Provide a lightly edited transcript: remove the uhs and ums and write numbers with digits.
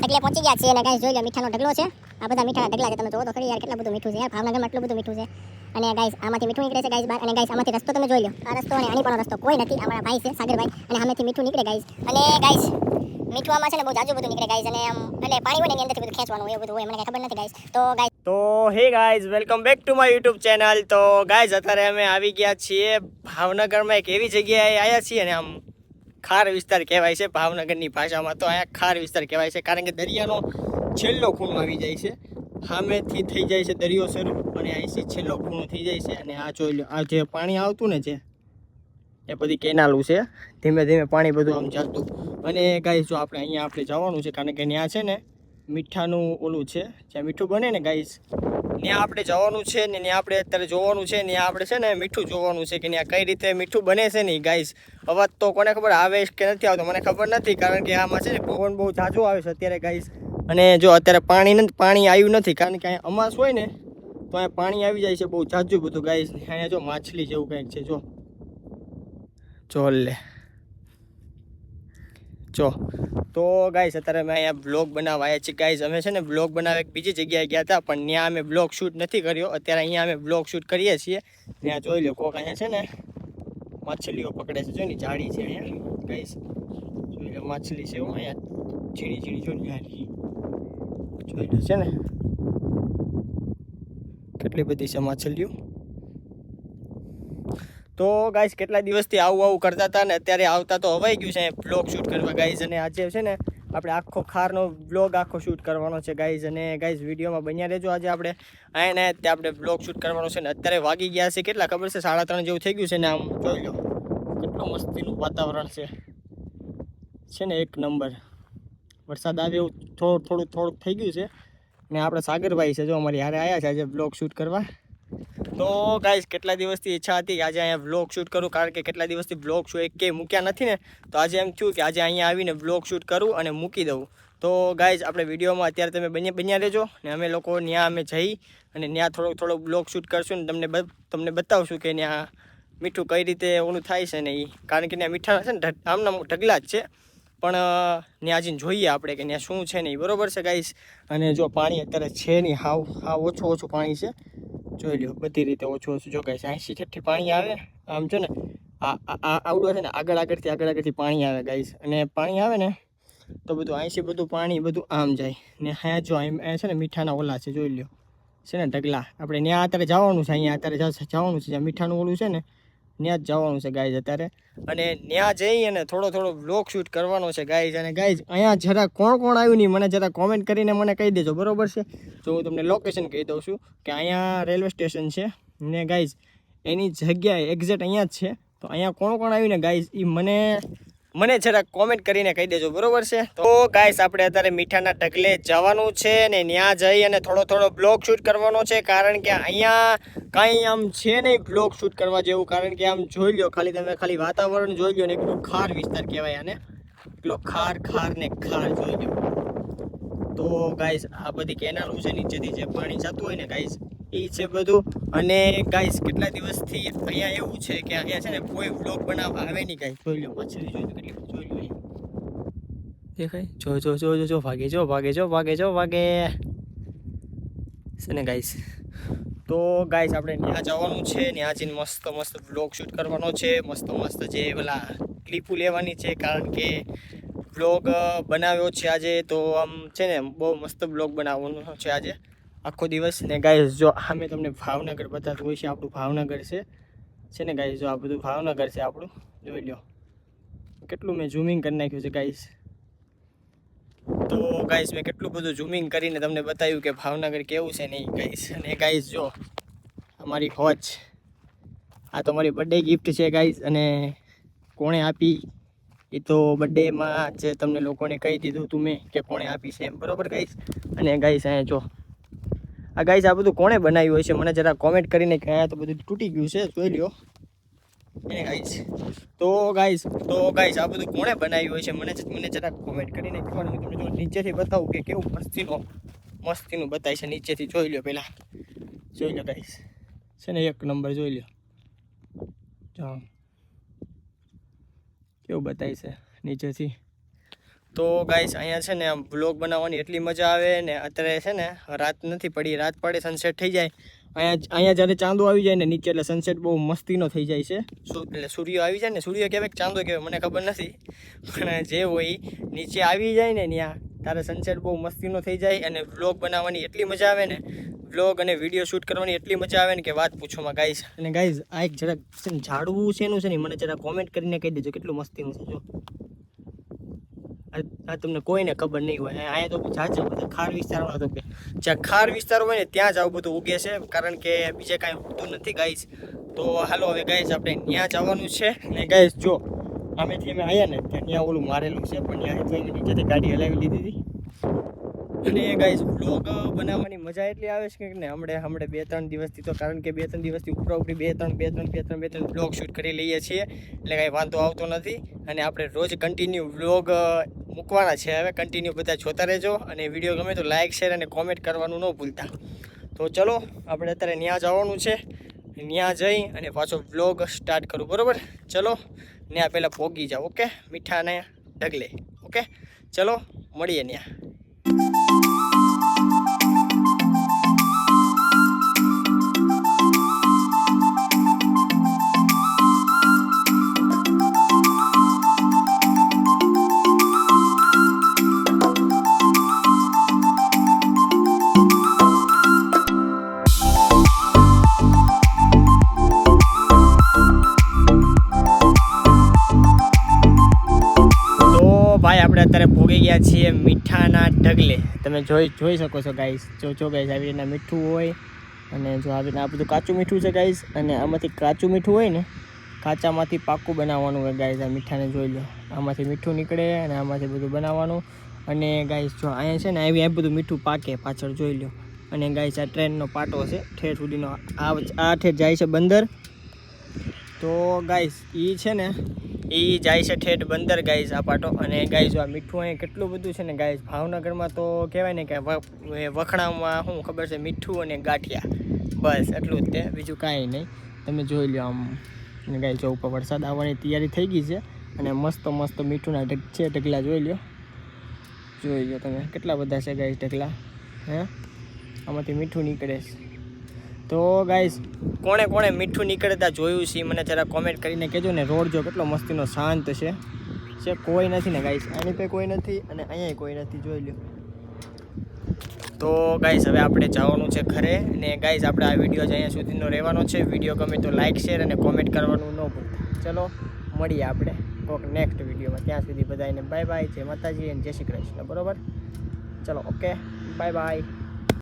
એટલે પહોંચી ગયા છીએ અને ગાઈસ જોઈ લો મીઠાનો ઢગલો છે આ બધા મીઠાના ઢગલા છે તમે જોવો તો ખરી યાર કેટલા બધું મીઠું છે યાર ભાવનગરમાં એટલું બધું મીઠું છે અને ગાઈસ આમાંથી મીઠું નીકળે છે ગાઈસ બહાર અને ગાઈસ આમાંથી રસ્તો તમે જોઈ લો આ રસ્તો અને આની પણ રસ્તો કોઈ નથી અમારા ભાઈ છે સાગરભાઈ અને સામેથી મીઠું નીકળે ગાઈસ અને ગાઈસ મીઠું આમાં છે ને બહુ જાજુ બધું નીકળે ગાઈસ અને આમ એટલે પાણી હોય ને એની અંદરથી બધું ખેંચવાનું હોય એવું બધું હોય મને કઈ ખબર નથી ગાઈસ તો hey guys welcome back to my YouTube channel તો ગાઈઝ અત્યારે અમે આવી ગયા છીએ ભાવનગરમાં એક એવી જગ્યાએ આવ્યા છીએ ને આમ ખાર વિસ્તાર કહેવાય છે ભાવનગરની ભાષામાં તો અહીંયા ખાર વિસ્તાર કહેવાય છે કારણ કે દરિયાનો છેલ્લો ખૂણો આવી જાય છે સામેથી થઈ જાય છે દરિયો શરૂ અને અહીંથી છેલ્લો ખૂણો થઈ જાય છે અને આ જોઈ લો આ જે પાણી આવતું ને છે એ બધી કેનાલું છે ધીમે ધીમે પાણી બધું આમ ચાલતું અને ગાઈઝ જો આપણે જવાનું છે કારણ કે ત્યાં છે ને મીઠાનું ઓલું છે જ્યાં મીઠું બને ને ગાઈઝ ત્યાં આપણે જવાનું છે ને ત્યાં આપણે અત્યારે જોવાનું છે ત્યાં આપણે છે ને મીઠું જોવાનું છે કે ત્યાં કઈ રીતે મીઠું બને છે ને ગાઈઝ અવાજ તો કોને ખબર આવે કે નથી આવતો મને ખબર નથી કારણ કે આમાં છે ને પવન બહુ ઝાઝું આવે છે અત્યારે ગાઈઝ અને જો અત્યારે પાણી આવ્યું નથી કારણ કે અહીંયા અમાસ હોય ને તો અહીંયા પાણી આવી જાય છે બહુ ઝાઝું બધું ગાઈઝ અહીંયા જો માછલી જેવું કંઈક છે જો તો ગાઈસ અત્યારે અમે અહીંયા બ્લોગ બનાવવા આવ્યા છીએ ગાઈસ અમે છે ને બ્લોગ બનાવવા એક બીજી જગ્યાએ ગયા હતા પણ ત્યાં અમે બ્લોગ શૂટ નથી કર્યો અત્યારે અહીંયા અમે બ્લોગ શૂટ કરીએ છીએ ત્યાં જોઈ લો કોક અહીંયા છે ને માછલીઓ પકડે છે જો ને જાળી છે અહીંયા ગાઈસ જોઈ લો માછલી છે અહીંયા ઝીણી ઝીણી જોઈ લો છે ને કેટલી બધી છે માછલીઓ તો ગાઈસ કેટલા દિવસથી આવું કરતા હતા ને અત્યારે આવતા તો હવાઈ ગયું છે બ્લોગ શૂટ કરવા ગાઈઝ અને આજે છે ને આપણે આખો ખારનો બ્લોગ આખો શૂટ કરવાનો છે ગાઈઝ અને ગાઈઝ વિડીયોમાં બન્યા રહેજો આજે આપણે અહીંયા ને આપણે બ્લોગ શૂટ કરવાનો છે ને અત્યારે વાગી ગયા છે કેટલા ખબર છે 3:30 જેવું થઈ ગયું છે ને આમ જોઈ લો કેટલું મસ્તીનું વાતાવરણ છે ને એક નંબર વરસાદ આવે એવું થોડુંક થઈ ગયું છે ને આપણે સાગરભાઈ છે જો અમારી હારે આવ્યા છે આજે બ્લોગ શૂટ કરવા તો ગાઈઝ કેટલા દિવસથી ઈચ્છા હતી કે આજે અહીંયા વ્લોગ શૂટ કરું કારણ કે કેટલા દિવસથી વ્લોગ શૂટ એકેય મૂક્યા નથી ને તો આજે એમ થયું કે આજે અહીંયા આવીને વ્લોગ શૂટ કરું અને મૂકી દઉં તો ગાઈઝ આપણે વિડીયોમાં અત્યારે તમે બન્યા રહેજો ને અમે લોકો ત્યાં અમે જઈ અને ત્યાં થોડોક વ્લોગ શૂટ કરશું ને તમને બતાવશું કે ત્યાં મીઠું કઈ રીતે ઓલું થાય છે ને એ કારણ કે ત્યાં મીઠાના છે ને આમના ઢગલા જ છે પણ ત્યાં જઈને જોઈએ આપણે કે ત્યાં શું છે ને એ બરોબર છે ગાઈઝ અને જો પાણી અત્યારે છે નહીં હાવ ઓછું પાણી છે જોઈ લો બધી રીતે ઓછું જો ગાઈસ 80-60 પાણી આવે આમ છે ને આવડું છે ને આગળથી પાણી આવે ગાઈસ અને પાણી આવે ને તો બધું 80 બધું પાણી બધું આમ જાય ને હા જો અહીંયા છે ને મીઠાના ઓલા છે જોઈ લો છે ને ઢગલા આપણે ત્યાં અત્યારે જવાનું છે અહીંયા અત્યારે જવાનું છે જ્યાં મીઠાનું ઓલું છે ને ત્યાં જ જવાનું છે ગાઈઝ અત્યારે અને ત્યાં જઈ અને થોડો વ્લોગ શૂટ કરવાનો છે ગાઈઝ અને ગાઈઝ અહીંયા જરા કોણ આવ્યું નહીં મને જરા કોમેન્ટ કરીને મને કહી દેજો બરોબર છે તો હું તમને લોકેશન કહી દઉં છું કે અહીંયા રેલવે સ્ટેશન છે ને ગાઈઝ એની જગ્યાએ એક્ઝેક્ટ અહીંયા જ છે તો અહીંયા કોણ આવ્યું ને ગાઈઝ એ મને જરા કોમેન્ટ કરીને કહી દેજો બરોબર છે તો ગાઈસ આપણે અત્યારે મીઠાના ઢગલે જવાનું છે ને ત્યાં જઈ અને થોડો બ્લોગ શૂટ કરવાનો છે કારણ કે અહીંયા કાંઈ આમ છે નહીં બ્લોગ શૂટ કરવા જેવું કારણ કે આમ જોઈ લો ખાલી વાતાવરણ જોઈ લો ને એકલો ખાર વિસ્તાર કહેવાય આને એકલો ખાર જોઈ લો તો ગાઈસ આ બધી કેનાલો છે નીચેથી જે પાણી જતું હોય ને ગાઈસ એ છે બધું અને ગાઈસ કેટલા દિવસથી અહીંયા એવું છે કે અહીંયા છે ને કોઈ વ્લોગ બનાવવા આવે નહીં ગાઈસ જોઈ લો મછલી જોઈ લો દેખાય જો ભાગે છે ને ગાઈસ તો ગાઈસ આપણે ત્યાં જવાનું છે ત્યાં જઈને મસ્ત વ્લોગ શૂટ કરવાનો છે મસ્ત જે પેલા ક્લિપો લેવાની છે કારણ કે બ્લોગ બનાવ્યો છે આજે તો આમ છે ને બહુ મસ્ત બ્લોગ બનાવવાનો છે આજે આખો દિવસ ને ગાઈસ જો અમે તમને ભાવનગર બતાવતું હોય છે આપણું ભાવનગર છે ને ગાઈસ જો આ બધું ભાવનગર છે આપણું જોઈ લો કેટલું મેં ઝૂમિંગ કરી નાખ્યું છે ગાઈસ તો ગાઈસ મેં કેટલું બધું ઝૂમિંગ કરીને તમને બતાવ્યું કે ભાવનગર કેવું છે નહીં ગાઈસ અને ગાઈસ જો અમારી હોચ આ તો મારી બર્થડે ગિફ્ટ છે ગાઈસ અને કોણે આપી એ તો બર્થડેમાં જે તમને લોકોને કહી દીધું તું મેં કે કોણે આપી છે એમ બરોબર ગાઈસ અને ગાઈસ અહીંયા જો આ ગાઈસ આ બધું કોણે બનાવ્યું હોય છે મને જરા કોમેન્ટ કરીને કે આ તો બધું તૂટી ગયું છે જોઈ લ્યો એ ગાઈસ તો ગાઈસ આ બધું કોણે બનાવ્યું હોય છે મને જરા કોમેન્ટ કરીને કહેવાનું હું તમને જો નીચેથી બતાવું કે કેવું મસ્તીનું બતાય છે નીચેથી જોઈ લો પહેલાં જોઈ લો ગાઈસ છે ને એક નંબર જોઈ લો જો કેવું બતાય છે નીચેથી તો ગાઈસ અહીંયા છે ને આમ વ્લોગ બનાવવાની એટલી મજા આવે ને અત્યારે છે ને રાત નથી પડી, રાત પડે સનસેટ થઈ જાય. અહીંયા જ્યારે ચાંદો આવી જાય ને નીચે એટલે સનસેટ બહુ મસ્તીનો થઈ જાય છે. એટલે સૂર્ય આવી જાય ને, સૂર્ય કહેવાય કે ચાંદો કહેવાય મને ખબર નથી, પણ જે હોય નીચે આવી જાય ને ત્યાં ત્યારે સનસેટ બહુ મસ્તીનો થઈ જાય અને વ્લોગ બનાવવાની એટલી મજા આવે ને, વ્લોગ અને વિડીયો શૂટ કરવાની એટલી મજા આવે ને કે વાત પૂછોમાં ગાઈસ. અને ગાઈસ આ એક જરાક છે ને ઝાડવું છે એનું છે ને મને જરા કોમેન્ટ કરીને કહી દેજો કેટલું મસ્તીનું છે. જો આ તમને કોઈને ખબર નહીં હોય. અહીંયા તો જાજો બધા ખાર વિસ્તારમાં હતો કે જ્યાં ખાર વિસ્તાર હોય ને ત્યાં જ આવું બધું ઉગે છે, કારણ કે બીજે કાંઈ ઉગતું નથી ગાઈસ. તો હાલો હવે ગાઈસ આપણે ત્યાં જવાનું છે. અને ગાઈસ જો આમેથી અમે આવ્યા ને ત્યાં ઓલું મારેલું છે, પણ ત્યાં જઈને નીચેથી ગાડી હલાવી લીધી હતી. અને ગાઈસ વ્લોગ બનાવવાની મજા એટલી આવે છે કે ને હમણે 2-3 દિવસથી તો, કારણ કે 2-3 દિવસથી ઉપરી 2-3 વ્લોગ શૂટ કરી લઈએ છીએ એટલે કાંઈ વાંધો આવતો નથી. અને આપણે રોજ કન્ટિન્યુ વ્લોગ મૂકવાના છે. હવે કન્ટિન્યુ બધા જોતા રહેજો અને વિડીયો ગમે તો લાઇક શેર અને કોમેન્ટ કરવાનું ન ભૂલતા. તો ચલો આપણે અત્યારે ત્યાં જવાનું છે, ત્યાં જઈ અને પાછો વ્લોગ સ્ટાર્ટ કરું. બરાબર, ચલો ત્યાં પહેલાં પોગી જાઓ. ઓકે, મીઠાને ઢગલે. ઓકે ચલો મળીએ ત્યાં. ભાઈ આપણે અત્યારે પહોંચી ગયા છીએ મીઠાના ઢગલે. તમે જોઈ શકો છો ગાઈસ. જો ગાઈસ આવી રીતના મીઠું હોય અને જો આવી રીતના આ બધું કાચું મીઠું છે ગાઈસ. અને આમાંથી કાચું મીઠું હોય ને, કાચામાંથી પાકું બનાવવાનું હોય ગાઈસ. આ મીઠાને જોઈ લો, આમાંથી મીઠું નીકળે અને આમાંથી બધું બનાવવાનું. અને ગાઈસ જો અહીંયા છે ને આ બધું મીઠું પાકે પાછળ જોઈ લો. અને ગાઈસ આ ટ્રેનનો પાટો છે ઠેર સુધીનો, આ ઠેર જાય છે બંદર. તો ગાઈસ એ છે ને એ જાય છે ઠેઠ બંદર ગાઈઝ આ પાટો. અને ગાઈઝ આ મીઠું અહીંયા કેટલું બધું છે ને ગાઈઝ. ભાવનગરમાં તો કહેવાય ને કે વખણામાં શું ખબર છે, મીઠું અને ગાંઠિયા, બસ એટલું જ તે, બીજું કાંઈ નહીં. તમે જોઈ લો આમ. અને ગાઈઝ જો ઉપર વરસાદ આવવાની તૈયારી થઈ ગઈ છે અને મસ્ત મીઠુંના ઢગલા જોઈ લો તમે કેટલા બધા છે ગાઈઝ ઢગલા. હે આમાંથી મીઠું નીકળે છે. તો ગાઈઝ કોણે મીઠું નીકળતા જોયું છે મને જરા કોમેન્ટ કરીને કહેજો ને. રોડ જો કેટલો મસ્તીનો શાંત છે, કોઈ નથી ને ગાઈઝ. આની पे કોઈ નથી અને અહીંયા કોઈ નથી, જોઈ લો. તો ગાઈઝ હવે આપણે જવાનું છે ઘરે. અને ગાઈઝ આપણે આ વિડીયો જ અહીંયા સુધીનો રહેવાનો છે. વિડીયો ગમે તો લાઇક શેર અને કોમેન્ટ કરવાનું ન ભૂલતા. ચલો મળીએ આપણે કોઈક નેક્સ્ટ વિડીયોમાં. ત્યાં સુધી બધાને બાય બાય, જય માતાજી અને જય શ્રી કૃષ્ણ. બરાબર, ચલો ઓકે, બાય બાય.